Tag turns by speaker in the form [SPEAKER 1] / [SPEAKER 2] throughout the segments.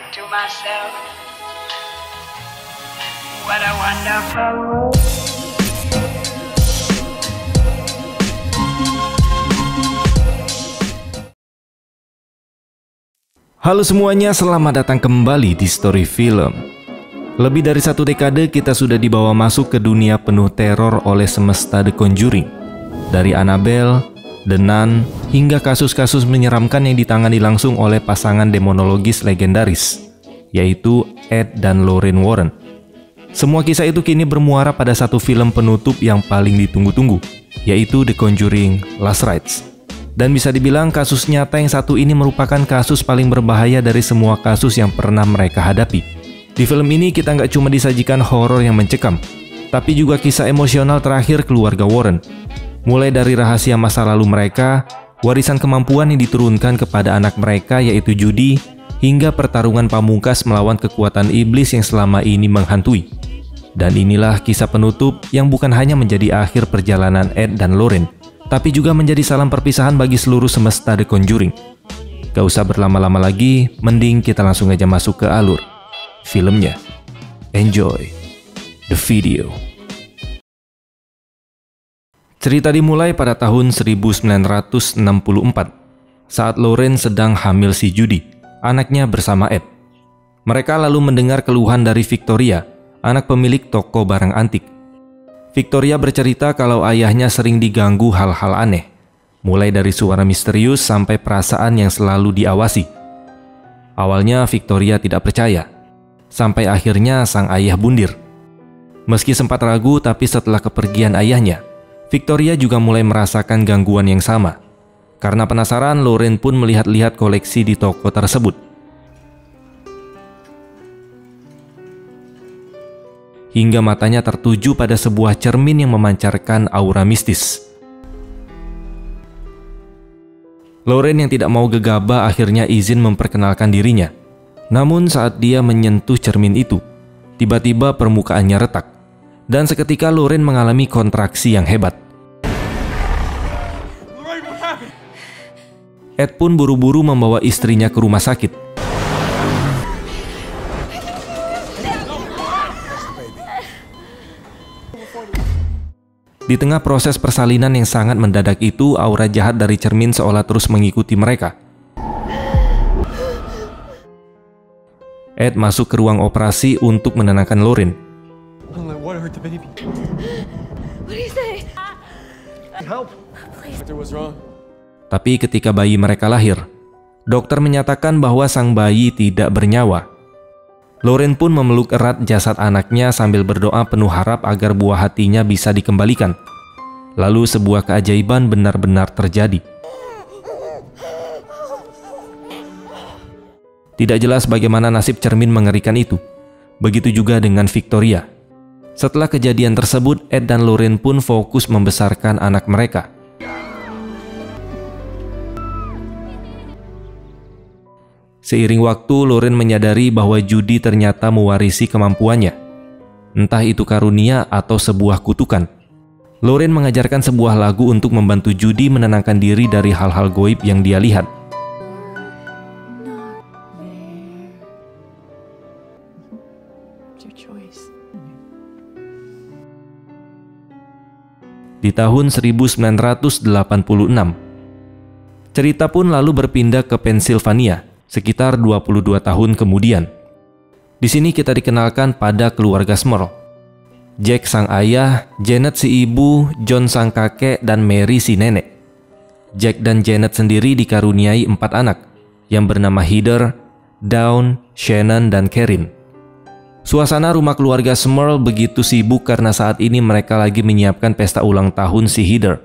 [SPEAKER 1] to myself, what a wonderful world.
[SPEAKER 2] Halo semuanya, selamat datang kembali di Story Film. Lebih dari 1 dekade kita sudah dibawa masuk ke dunia penuh teror oleh semesta The Conjuring. Dari Annabelle, The Nun, hingga kasus-kasus menyeramkan yang ditangani langsung oleh pasangan demonologis legendaris, yaitu Ed dan Lorraine Warren. Semua kisah itu kini bermuara pada satu film penutup yang paling ditunggu-tunggu, yaitu The Conjuring Last Rites. Dan bisa dibilang kasus nyata yang satu ini merupakan kasus paling berbahaya dari semua kasus yang pernah mereka hadapi. Di film ini kita nggak cuma disajikan horor yang mencekam, tapi juga kisah emosional terakhir keluarga Warren. Mulai dari rahasia masa lalu mereka, warisan kemampuan yang diturunkan kepada anak mereka yaitu Judy, hingga pertarungan pamungkas melawan kekuatan iblis yang selama ini menghantui. Dan inilah kisah penutup yang bukan hanya menjadi akhir perjalanan Ed dan Lorraine, tapi juga menjadi salam perpisahan bagi seluruh semesta The Conjuring. Gak usah berlama-lama lagi, mending kita langsung aja masuk ke alur filmnya. Enjoy the video. Cerita dimulai pada tahun 1964, saat Lorraine sedang hamil si Judy, anaknya bersama Ed. Mereka lalu mendengar keluhan dari Victoria, anak pemilik toko barang antik. Victoria bercerita kalau ayahnya sering diganggu hal-hal aneh, mulai dari suara misterius sampai perasaan yang selalu diawasi. Awalnya Victoria tidak percaya, sampai akhirnya sang ayah bundir. Meski sempat ragu, tapi setelah kepergian ayahnya, Victoria juga mulai merasakan gangguan yang sama. Karena penasaran, Lorraine pun melihat-lihat koleksi di toko tersebut. Hingga matanya tertuju pada sebuah cermin yang memancarkan aura mistis. Lorraine yang tidak mau gegabah akhirnya izin memperkenalkan dirinya. Namun saat dia menyentuh cermin itu, tiba-tiba permukaannya retak. Dan seketika Lorraine mengalami kontraksi yang hebat. Ed pun buru-buru membawa istrinya ke rumah sakit. Di tengah proses persalinan yang sangat mendadak itu, aura jahat dari cermin seolah terus mengikuti mereka. Ed masuk ke ruang operasi untuk menenangkan Lorraine. Tapi ketika bayi mereka lahir, dokter menyatakan bahwa sang bayi tidak bernyawa. Lorraine pun memeluk erat jasad anaknya sambil berdoa penuh harap agar buah hatinya bisa dikembalikan. Lalu sebuah keajaiban benar-benar terjadi. Tidak jelas bagaimana nasib cermin mengerikan itu. Begitu juga dengan Victoria. Setelah kejadian tersebut, Ed dan Lorraine pun fokus membesarkan anak mereka. Seiring waktu, Lorraine menyadari bahwa Judy ternyata mewarisi kemampuannya. Entah itu karunia atau sebuah kutukan. Lorraine mengajarkan sebuah lagu untuk membantu Judy menenangkan diri dari hal-hal goib yang dia lihat. Di tahun 1986, cerita pun lalu berpindah ke Pennsylvania. Sekitar 22 tahun kemudian. Di sini kita dikenalkan pada keluarga Smurl. Jack sang ayah, Janet si ibu, John sang kakek, dan Mary si nenek. Jack dan Janet sendiri dikaruniai 4 anak, yang bernama Heather, Dawn, Shannon, dan Karen. Suasana rumah keluarga Smurl begitu sibuk karena saat ini mereka lagi menyiapkan pesta ulang tahun si Heather.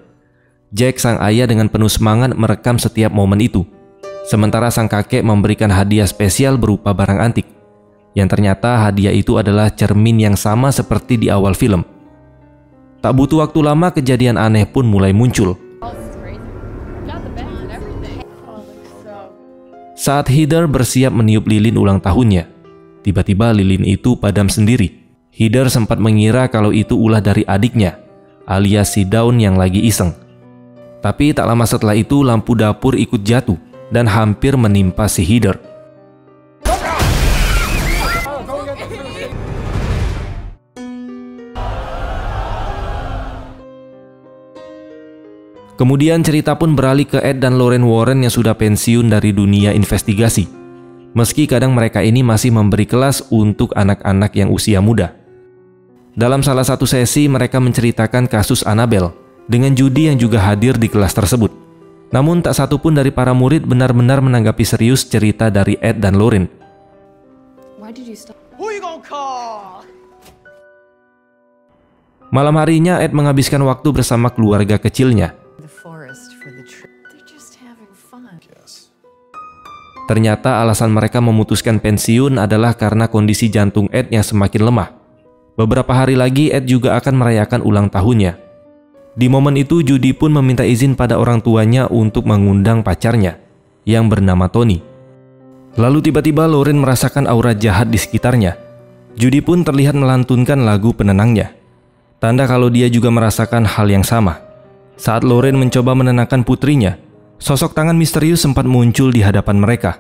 [SPEAKER 2] Jack sang ayah dengan penuh semangat merekam setiap momen itu. Sementara sang kakek memberikan hadiah spesial berupa barang antik, yang ternyata hadiah itu adalah cermin yang sama seperti di awal film. Tak butuh waktu lama, kejadian aneh pun mulai muncul. Saat Heather bersiap meniup lilin ulang tahunnya, tiba-tiba lilin itu padam sendiri. Heather sempat mengira kalau itu ulah dari adiknya, alias si Dawn yang lagi iseng. Tapi tak lama setelah itu lampu dapur ikut jatuh dan hampir menimpa si Heather. Kemudian cerita pun beralih ke Ed dan Lorraine Warren yang sudah pensiun dari dunia investigasi. Meski kadang mereka ini masih memberi kelas untuk anak-anak yang usia muda. Dalam salah satu sesi mereka menceritakan kasus Annabelle dengan Judy yang juga hadir di kelas tersebut. Namun tak satu pun dari para murid benar-benar menanggapi serius cerita dari Ed dan Lorraine. Malam harinya Ed menghabiskan waktu bersama keluarga kecilnya. Ternyata alasan mereka memutuskan pensiun adalah karena kondisi jantung Ed yang semakin lemah. Beberapa hari lagi Ed juga akan merayakan ulang tahunnya. Di momen itu Judy pun meminta izin pada orang tuanya untuk mengundang pacarnya yang bernama Tony. Lalu tiba-tiba Lorraine merasakan aura jahat di sekitarnya. Judy pun terlihat melantunkan lagu penenangnya. Tanda kalau dia juga merasakan hal yang sama. Saat Lorraine mencoba menenangkan putrinya, sosok tangan misterius sempat muncul di hadapan mereka.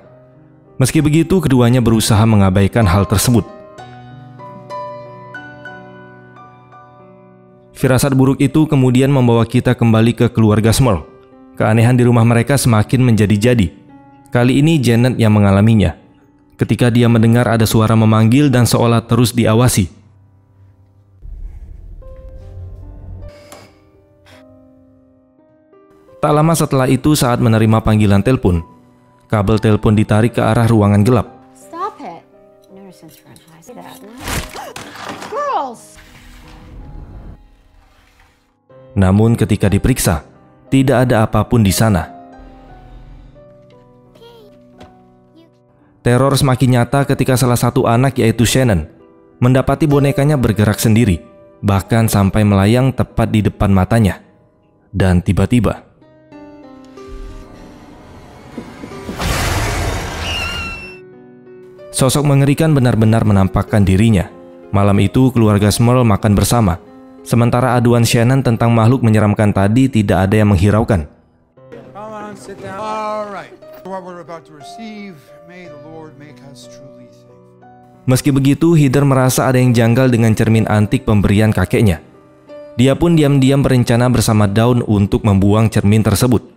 [SPEAKER 2] Meski begitu, keduanya berusaha mengabaikan hal tersebut. Firasat buruk itu kemudian membawa kita kembali ke keluarga Smurl. Keanehan di rumah mereka semakin menjadi-jadi. Kali ini Janet yang mengalaminya. Ketika dia mendengar ada suara memanggil dan seolah terus diawasi. Tak lama setelah itu saat menerima panggilan telepon, kabel telepon ditarik ke arah ruangan gelap.
[SPEAKER 3] Stop it. Never since we're in high school. Girls.
[SPEAKER 2] Namun ketika diperiksa, tidak ada apapun di sana. Teror semakin nyata ketika salah satu anak yaitu Shannon mendapati bonekanya bergerak sendiri, bahkan sampai melayang tepat di depan matanya. Dan tiba-tiba sosok mengerikan benar-benar menampakkan dirinya. Malam itu keluarga Smurl makan bersama. Sementara aduan Shannon tentang makhluk menyeramkan tadi tidak ada yang menghiraukan. Meski begitu, Heather merasa ada yang janggal dengan cermin antik pemberian kakeknya. Dia pun diam-diam berencana bersama Dawn untuk membuang cermin tersebut.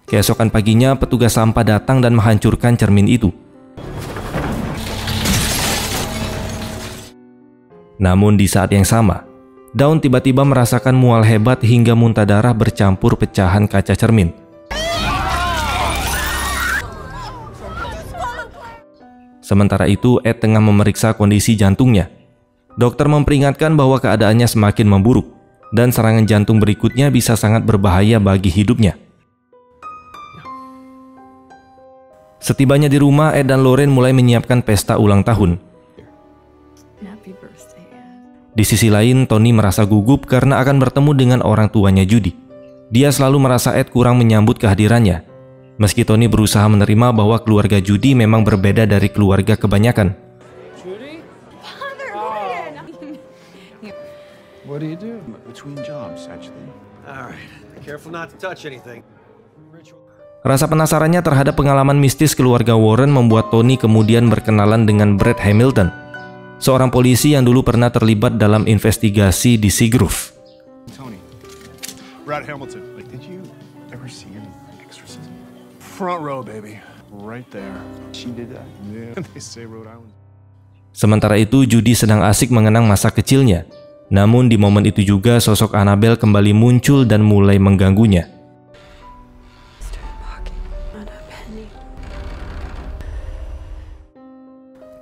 [SPEAKER 2] Keesokan paginya, petugas sampah datang dan menghancurkan cermin itu. Namun di saat yang sama, Dawn tiba-tiba merasakan mual hebat hingga muntah darah bercampur pecahan kaca cermin. Sementara itu, Ed tengah memeriksa kondisi jantungnya. Dokter memperingatkan bahwa keadaannya semakin memburuk dan serangan jantung berikutnya bisa sangat berbahaya bagi hidupnya. Setibanya di rumah, Ed dan Lorraine mulai menyiapkan pesta ulang tahun. Di sisi lain, Tony merasa gugup karena akan bertemu dengan orang tuanya Judy. Dia selalu merasa Ed kurang menyambut kehadirannya. Meski Tony berusaha menerima bahwa keluarga Judy memang berbeda dari keluarga kebanyakan.
[SPEAKER 4] Judy? What do you do? Between jobs, actually.
[SPEAKER 5] All right. Careful not to touch anything.
[SPEAKER 2] Rasa penasarannya terhadap pengalaman mistis keluarga Warren membuat Tony kemudian berkenalan dengan Brad Hamilton, seorang polisi yang dulu pernah terlibat dalam investigasi di Seagrove.
[SPEAKER 4] Tony. Brad Hamilton. Like, did you ever see an exorcism? Front row, baby. Right there. She did that. Yeah. They say Rhode Island.
[SPEAKER 2] Sementara itu, Judy sedang asik mengenang masa kecilnya. Namun di momen itu juga sosok Annabelle kembali muncul dan mulai mengganggunya.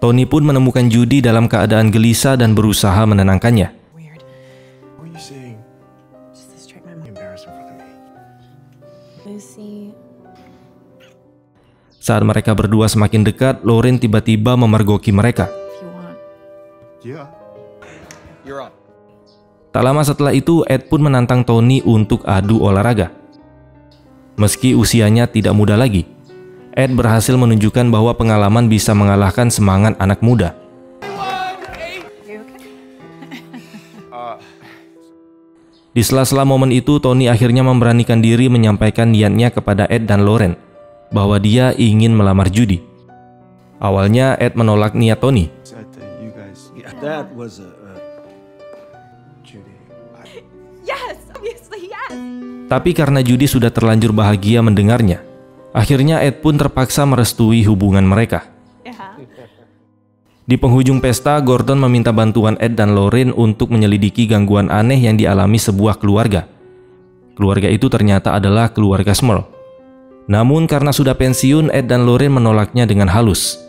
[SPEAKER 2] Tony pun menemukan Judy dalam keadaan gelisah dan berusaha menenangkannya. Saat mereka berdua semakin dekat, Lorraine tiba-tiba memergoki mereka. Tak lama setelah itu, Ed pun menantang Tony untuk adu olahraga. Meski usianya tidak muda lagi, Ed berhasil menunjukkan bahwa pengalaman bisa mengalahkan semangat anak muda. Di sela-sela momen itu, Tony akhirnya memberanikan diri menyampaikan niatnya kepada Ed dan Lorraine bahwa dia ingin melamar Judy. Awalnya Ed menolak niat Tony.
[SPEAKER 4] Said that you guys,
[SPEAKER 5] That was
[SPEAKER 4] Judy.
[SPEAKER 3] Yes, obviously, yes.
[SPEAKER 2] Tapi karena Judy sudah terlanjur bahagia mendengarnya, akhirnya Ed pun terpaksa merestui hubungan mereka.
[SPEAKER 3] Yeah.
[SPEAKER 2] Di penghujung pesta, Gordon meminta bantuan Ed dan Lorraine untuk menyelidiki gangguan aneh yang dialami sebuah keluarga. Keluarga itu ternyata adalah keluarga Smurl. Namun karena sudah pensiun, Ed dan Lorraine menolaknya dengan halus.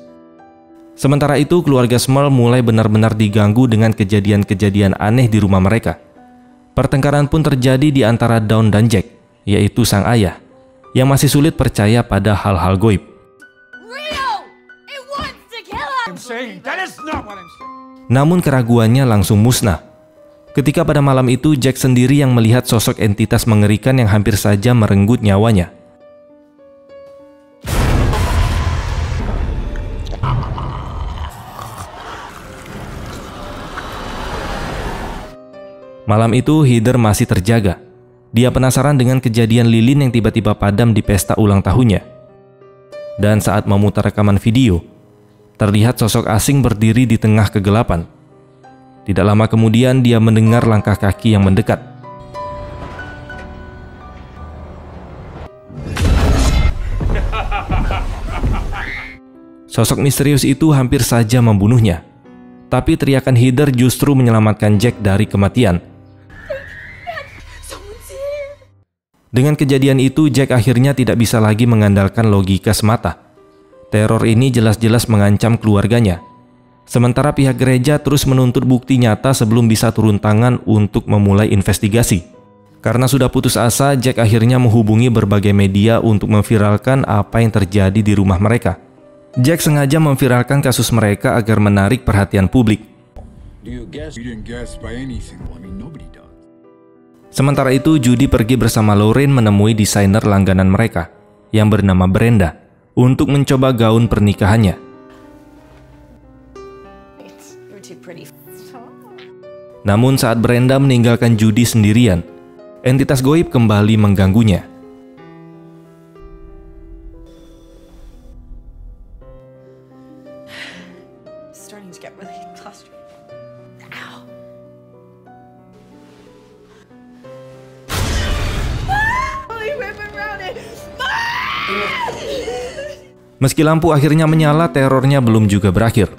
[SPEAKER 2] Sementara itu, keluarga Smurl mulai benar-benar diganggu dengan kejadian-kejadian aneh di rumah mereka. Pertengkaran pun terjadi di antara Dawn dan Jack, yaitu sang ayah, yang masih sulit percaya pada hal-hal goib.
[SPEAKER 3] Rio! It wants to kill us!
[SPEAKER 4] That is not what I'm saying.
[SPEAKER 2] Namun keraguannya langsung musnah. Ketika pada malam itu, Jack sendiri yang melihat sosok entitas mengerikan yang hampir saja merenggut nyawanya. Malam itu, Heather masih terjaga. Dia penasaran dengan kejadian lilin yang tiba-tiba padam di pesta ulang tahunnya. Dan saat memutar rekaman video, terlihat sosok asing berdiri di tengah kegelapan. Tidak lama kemudian, dia mendengar langkah kaki yang mendekat. Sosok misterius itu hampir saja membunuhnya. Tapi teriakan Heather justru menyelamatkan Jack dari kematian. Dengan kejadian itu, Jack akhirnya tidak bisa lagi mengandalkan logika semata. Teror ini jelas-jelas mengancam keluarganya. Sementara pihak gereja terus menuntut bukti nyata sebelum bisa turun tangan untuk memulai investigasi. Karena sudah putus asa, Jack akhirnya menghubungi berbagai media untuk memviralkan apa yang terjadi di rumah mereka. Jack sengaja memviralkan kasus mereka agar menarik perhatian publik.
[SPEAKER 6] You didn't guess by anything. I mean, nobody does.
[SPEAKER 2] Sementara itu, Judy pergi bersama Lorraine menemui desainer langganan mereka yang bernama Brenda untuk mencoba gaun pernikahannya.
[SPEAKER 3] You're too pretty.
[SPEAKER 2] Namun saat Brenda meninggalkan Judy sendirian, entitas goib kembali mengganggunya.
[SPEAKER 3] Starting to get really claustrophobic. Ow.
[SPEAKER 2] Meski lampu akhirnya menyala, terornya belum juga berakhir.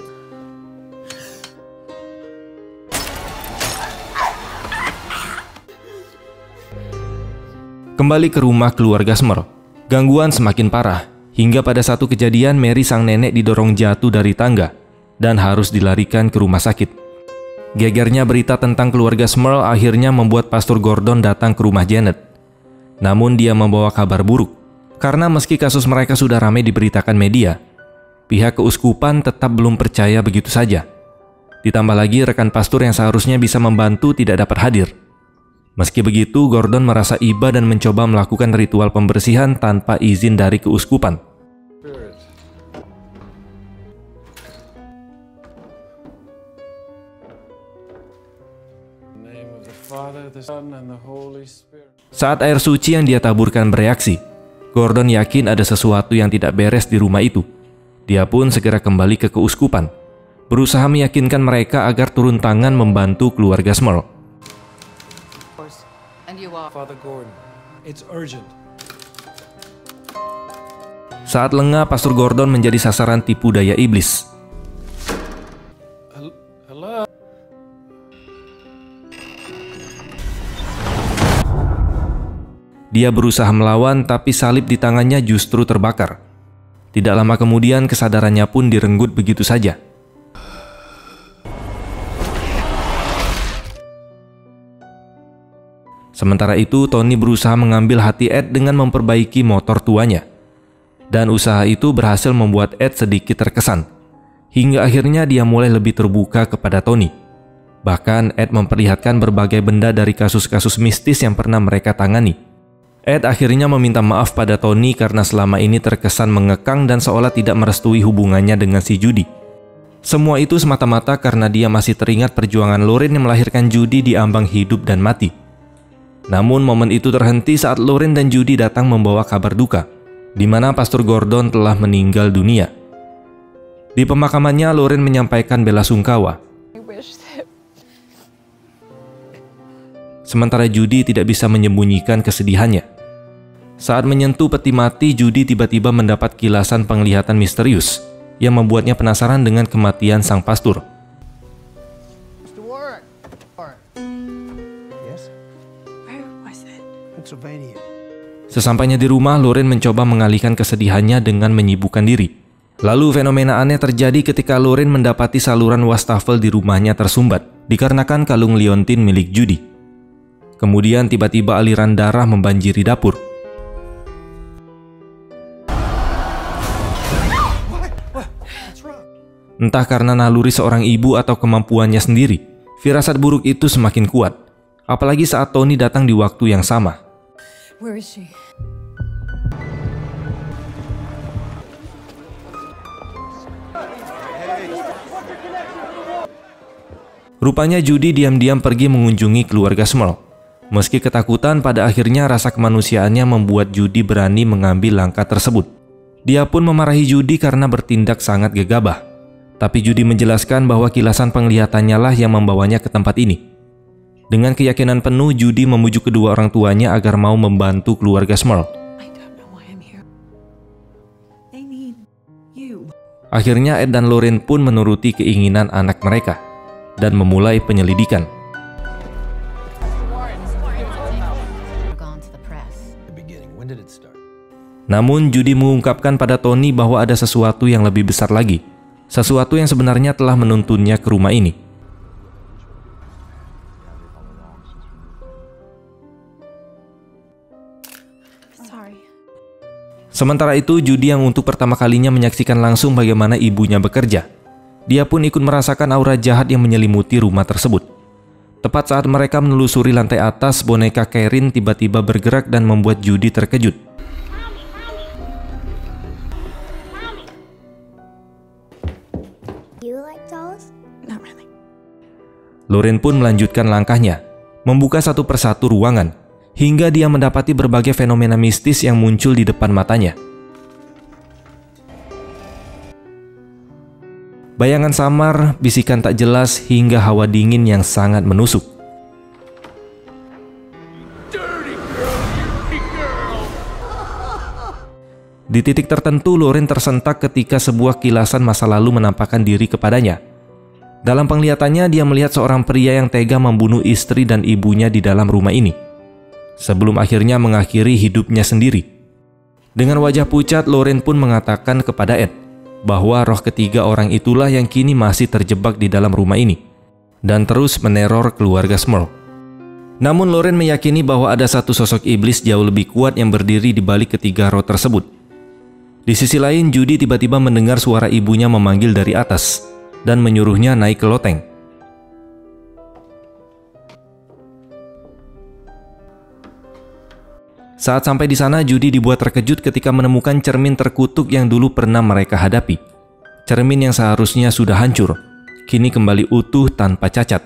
[SPEAKER 2] Kembali ke rumah keluarga Smurl, gangguan semakin parah, hingga pada satu kejadian Mary sang nenek didorong jatuh dari tangga dan harus dilarikan ke rumah sakit. Gegernya berita tentang keluarga Smurl akhirnya membuat Pastor Gordon datang ke rumah Janet. Namun dia membawa kabar buruk, karena meski kasus mereka sudah ramai diberitakan media, pihak keuskupan tetap belum percaya begitu saja. Ditambah lagi rekan pastor yang seharusnya bisa membantu tidak dapat hadir. Meski begitu, Gordon merasa iba dan mencoba melakukan ritual pembersihan tanpa izin dari keuskupan. Saat air suci yang dia taburkan bereaksi, Gordon yakin ada sesuatu yang tidak beres di rumah itu. Dia pun segera kembali ke keuskupan, berusaha meyakinkan mereka agar turun tangan membantu keluarga Smurl.
[SPEAKER 5] Father Gordon. It's urgent.
[SPEAKER 2] Saat lengah, Pastor Gordon menjadi sasaran tipu daya iblis.
[SPEAKER 5] Hello?
[SPEAKER 2] Dia berusaha melawan, tapi salib di tangannya justru terbakar. Tidak lama kemudian, kesadarannya pun direnggut begitu saja. Sementara itu, Tony berusaha mengambil hati Ed dengan memperbaiki motor tuanya. Dan usaha itu berhasil membuat Ed sedikit terkesan. Hingga akhirnya dia mulai lebih terbuka kepada Tony. Bahkan Ed memperlihatkan berbagai benda dari kasus-kasus mistis yang pernah mereka tangani. Ed akhirnya meminta maaf pada Tony karena selama ini terkesan mengekang dan seolah tidak merestui hubungannya dengan si Judy. Semua itu semata-mata karena dia masih teringat perjuangan Lorraine yang melahirkan Judy di ambang hidup dan mati. Namun momen itu terhenti saat Lorraine dan Judy datang membawa kabar duka, di mana Pastor Gordon telah meninggal dunia. Di pemakamannya, Lauren menyampaikan belasungkawa. Sementara Judy tidak bisa menyembunyikan kesedihannya. Saat menyentuh peti mati, Judy tiba-tiba mendapat kilasan penglihatan misterius yang membuatnya penasaran dengan kematian sang pastor.
[SPEAKER 4] Mr. Warren. Yes?
[SPEAKER 3] Where was it?
[SPEAKER 4] Pennsylvania.
[SPEAKER 2] Sesampainya di rumah, Lauren mencoba mengalihkan kesedihannya dengan menyibukkan diri. Lalu fenomena aneh terjadi ketika Lauren mendapati saluran wastafel di rumahnya tersumbat dikarenakan kalung liontin milik Judy. Kemudian tiba-tiba aliran darah membanjiri dapur. Entah karena naluri seorang ibu atau kemampuannya sendiri, firasat buruk itu semakin kuat. Apalagi saat Tony datang di waktu yang sama.
[SPEAKER 3] Where is she?
[SPEAKER 2] Rupanya Judy diam-diam pergi mengunjungi keluarga Smurl. Meski ketakutan, pada akhirnya rasa kemanusiaannya membuat Judy berani mengambil langkah tersebut. Dia pun memarahi Judy karena bertindak sangat gegabah. Tapi Judy menjelaskan bahwa kilasan penglihatannya lah yang membawanya ke tempat ini. Dengan keyakinan penuh, Judy memujuk kedua orang tuanya agar mau membantu keluarga Smurl.
[SPEAKER 3] I don't know why I'm here. They need you.
[SPEAKER 2] Akhirnya Ed dan Lauren pun menuruti keinginan anak mereka dan memulai penyelidikan.
[SPEAKER 3] Gone to the press.
[SPEAKER 5] The beginning. When did it start?
[SPEAKER 2] Namun Judy mengungkapkan pada Tony bahwa ada sesuatu yang lebih besar lagi. Sesuatu yang sebenarnya telah menuntunnya ke rumah ini.
[SPEAKER 3] Sorry.
[SPEAKER 2] Sementara itu, Judy yang untuk pertama kalinya menyaksikan langsung bagaimana ibunya bekerja. Dia pun ikut merasakan aura jahat yang menyelimuti rumah tersebut. Tepat saat mereka menelusuri lantai atas, boneka Karen tiba-tiba bergerak dan membuat Judy terkejut.
[SPEAKER 3] You like dolls? Not really.
[SPEAKER 2] Lauren pun melanjutkan langkahnya, membuka satu persatu ruangan, hingga dia mendapati berbagai fenomena mistis yang muncul di depan matanya. Bayangan samar, bisikan tak jelas, hingga hawa dingin yang sangat menusuk. Di titik tertentu, Lauren tersentak ketika sebuah kilasan masa lalu menampakkan diri kepadanya. Dalam penglihatannya, dia melihat seorang pria yang tega membunuh istri dan ibunya di dalam rumah ini, sebelum akhirnya mengakhiri hidupnya sendiri. Dengan wajah pucat, Lauren pun mengatakan kepada Ed bahwa roh ketiga orang itulah yang kini masih terjebak di dalam rumah ini dan terus meneror keluarga Smurl. Namun Lauren meyakini bahwa ada satu sosok iblis jauh lebih kuat yang berdiri di balik ketiga roh tersebut. Di sisi lain, Judy tiba-tiba mendengar suara ibunya memanggil dari atas dan menyuruhnya naik ke loteng. Saat sampai di sana, Judy dibuat terkejut ketika menemukan cermin terkutuk yang dulu pernah mereka hadapi. Cermin yang seharusnya sudah hancur, kini kembali utuh tanpa cacat.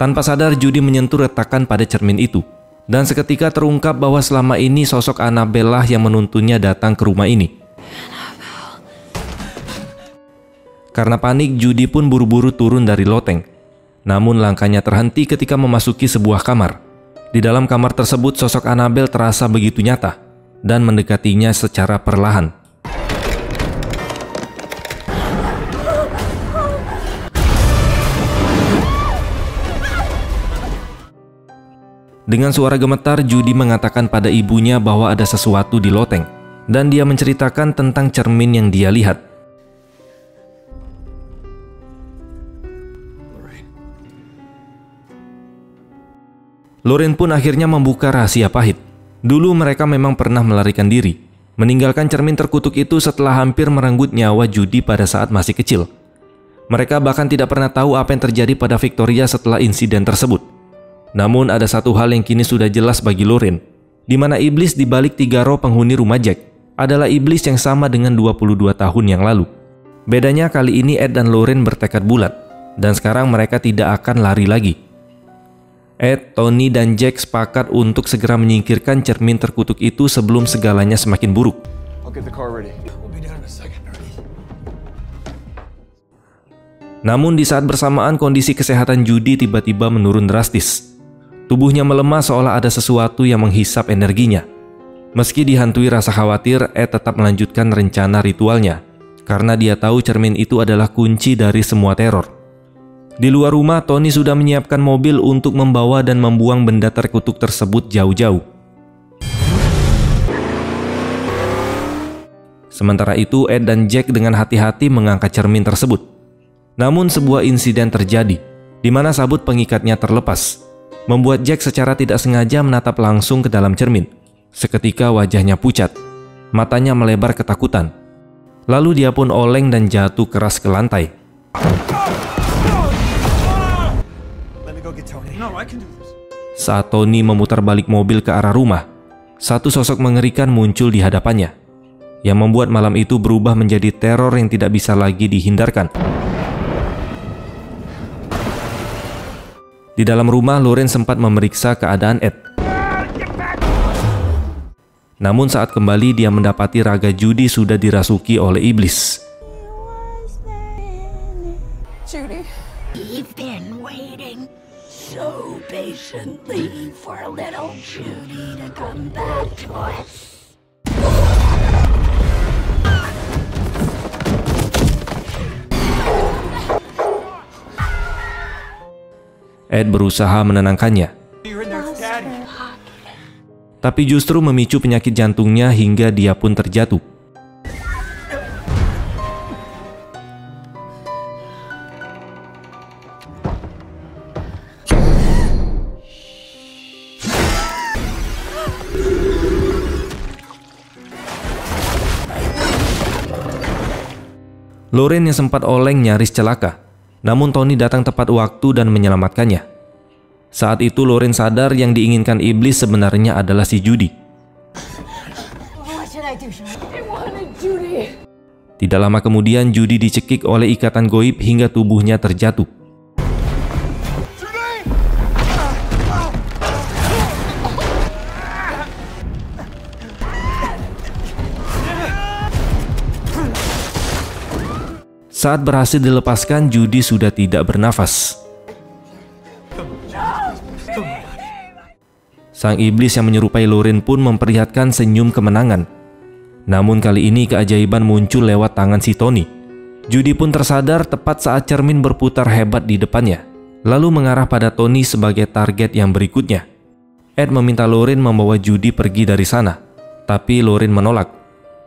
[SPEAKER 2] Tanpa sadar, Judy menyentuh retakan pada cermin itu. Dan seketika terungkap bahwa selama ini sosok Annabelle lah yang menuntunnya datang ke rumah ini. Karena panik, Judy pun buru-buru turun dari loteng. Namun langkahnya terhenti ketika memasuki sebuah kamar. Di dalam kamar tersebut, sosok Annabelle terasa begitu nyata dan mendekatinya secara perlahan. Dengan suara gemetar, Judy mengatakan pada ibunya bahwa ada sesuatu di loteng, dan dia menceritakan tentang cermin yang dia lihat. Lauren pun akhirnya membuka rahasia pahit. Dulu mereka memang pernah melarikan diri, meninggalkan cermin terkutuk itu setelah hampir merenggut nyawa Judy pada saat masih kecil. Mereka bahkan tidak pernah tahu apa yang terjadi pada Victoria setelah insiden tersebut. Namun ada satu hal yang kini sudah jelas bagi Lauren, di mana iblis di balik tiga roh penghuni rumah Jack adalah iblis yang sama dengan 22 tahun yang lalu. Bedanya kali ini Ed dan Lauren bertekad bulat, dan sekarang mereka tidak akan lari lagi. Ed, Tony, dan Jack sepakat untuk segera menyingkirkan cermin terkutuk itu sebelum segalanya semakin buruk.
[SPEAKER 4] I'll get the car ready.
[SPEAKER 5] We'll be down in a second, Ernie.
[SPEAKER 2] Namun di saat bersamaan kondisi kesehatan Judy tiba-tiba menurun drastis. Tubuhnya melemah seolah ada sesuatu yang menghisap energinya. Meski dihantui rasa khawatir, Ed tetap melanjutkan rencana ritualnya karena dia tahu cermin itu adalah kunci dari semua teror. Di luar rumah, Tony sudah menyiapkan mobil untuk membawa dan membuang benda terkutuk tersebut jauh-jauh. Sementara itu, Ed dan Jack dengan hati-hati mengangkat cermin tersebut. Namun sebuah insiden terjadi, di mana sabut pengikatnya terlepas, membuat Jack secara tidak sengaja menatap langsung ke dalam cermin. Seketika wajahnya pucat, matanya melebar ketakutan. Lalu dia pun oleng dan jatuh keras ke lantai. Saat Tony memutar balik mobil ke arah rumah, satu sosok mengerikan muncul di hadapannya, yang membuat malam itu berubah menjadi teror yang tidak bisa lagi dihindarkan. Di dalam rumah, Lauren sempat memeriksa keadaan Ed. Namun saat kembali, dia mendapati raga Judy sudah dirasuki oleh iblis.
[SPEAKER 3] Judy.
[SPEAKER 7] We've been waiting so patiently for little Judy to come back to us.
[SPEAKER 2] Ed berusaha menenangkannya, tapi justru memicu penyakit jantungnya hingga dia pun terjatuh. Lauren yang sempat oleng nyaris celaka, namun Tony datang tepat waktu dan menyelamatkannya. Saat itu Lauren sadar yang diinginkan iblis sebenarnya adalah si Judy. Tidak lama kemudian Judy dicekik oleh ikatan goib hingga tubuhnya terjatuh. Saat berhasil dilepaskan, Judy sudah tidak bernafas. Sang iblis yang menyerupai Lauren pun memperlihatkan senyum kemenangan. Namun kali ini keajaiban muncul lewat tangan si Tony. Judy pun tersadar tepat saat cermin berputar hebat di depannya, lalu mengarah pada Tony sebagai target yang berikutnya. Ed meminta Lauren membawa Judy pergi dari sana, tapi Lauren menolak.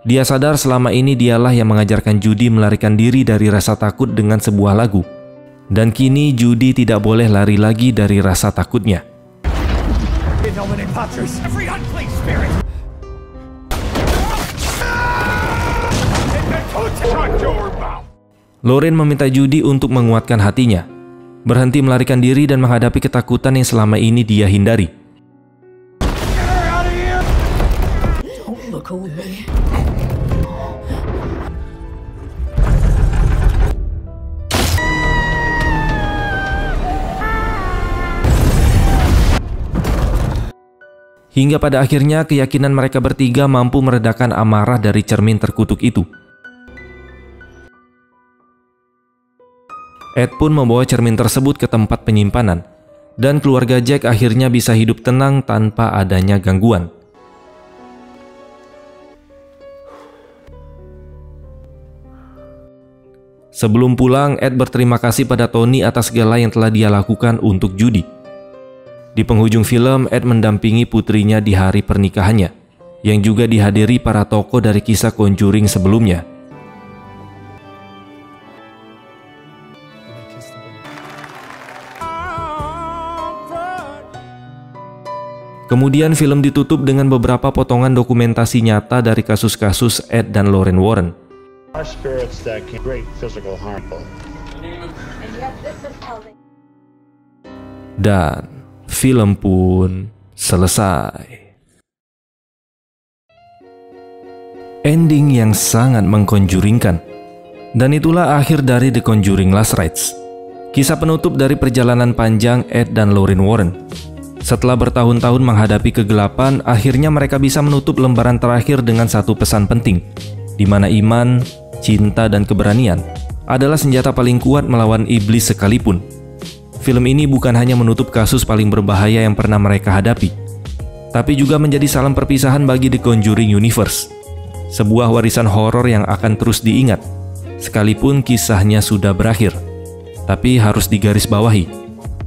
[SPEAKER 2] Dia sadar selama ini dialah yang mengajarkan Judy melarikan diri dari rasa takut dengan sebuah lagu. Dan kini Judy tidak boleh lari lagi dari rasa takutnya. Lauren meminta Judy untuk menguatkan hatinya, berhenti melarikan diri dan menghadapi ketakutan yang selama ini dia hindari. Hingga pada akhirnya keyakinan mereka bertiga mampu meredakan amarah dari cermin terkutuk itu. Ed pun membawa cermin tersebut ke tempat penyimpanan, dan keluarga Jack akhirnya bisa hidup tenang tanpa adanya gangguan. Sebelum pulang, Ed berterima kasih pada Tony atas segala yang telah dia lakukan untuk Judy. Di penghujung film, Ed mendampingi putrinya di hari pernikahannya, yang juga dihadiri para tokoh dari kisah Conjuring sebelumnya. Kemudian film ditutup dengan beberapa potongan dokumentasi nyata dari kasus-kasus Ed dan Lauren Warren. Dan film pun selesai. Ending yang sangat mengkonjuringkan. Dan itulah akhir dari The Conjuring Last Rites. Kisah penutup dari perjalanan panjang Ed dan Lauren Warren. Setelah bertahun-tahun menghadapi kegelapan, akhirnya mereka bisa menutup lembaran terakhir dengan satu pesan penting, di mana iman, cinta, dan keberanian adalah senjata paling kuat melawan iblis sekalipun. Film ini bukan hanya menutup kasus paling berbahaya yang pernah mereka hadapi, tapi juga menjadi salam perpisahan bagi The Conjuring Universe. Sebuah warisan horor yang akan terus diingat, sekalipun kisahnya sudah berakhir. Tapi harus digarisbawahi,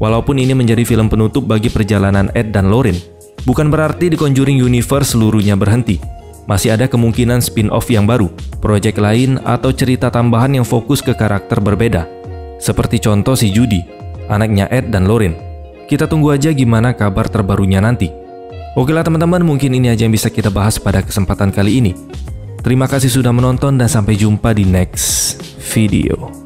[SPEAKER 2] walaupun ini menjadi film penutup bagi perjalanan Ed dan Lorraine, bukan berarti The Conjuring Universe seluruhnya berhenti. Masih ada kemungkinan spin-off yang baru, proyek lain, atau cerita tambahan yang fokus ke karakter berbeda. Seperti contoh si Judy, anaknya Ed dan Lorraine. Kita tunggu aja gimana kabar terbarunya nanti. Oke lah teman-teman, mungkin ini aja yang bisa kita bahas pada kesempatan kali ini. Terima kasih sudah menonton dan sampai jumpa di next video.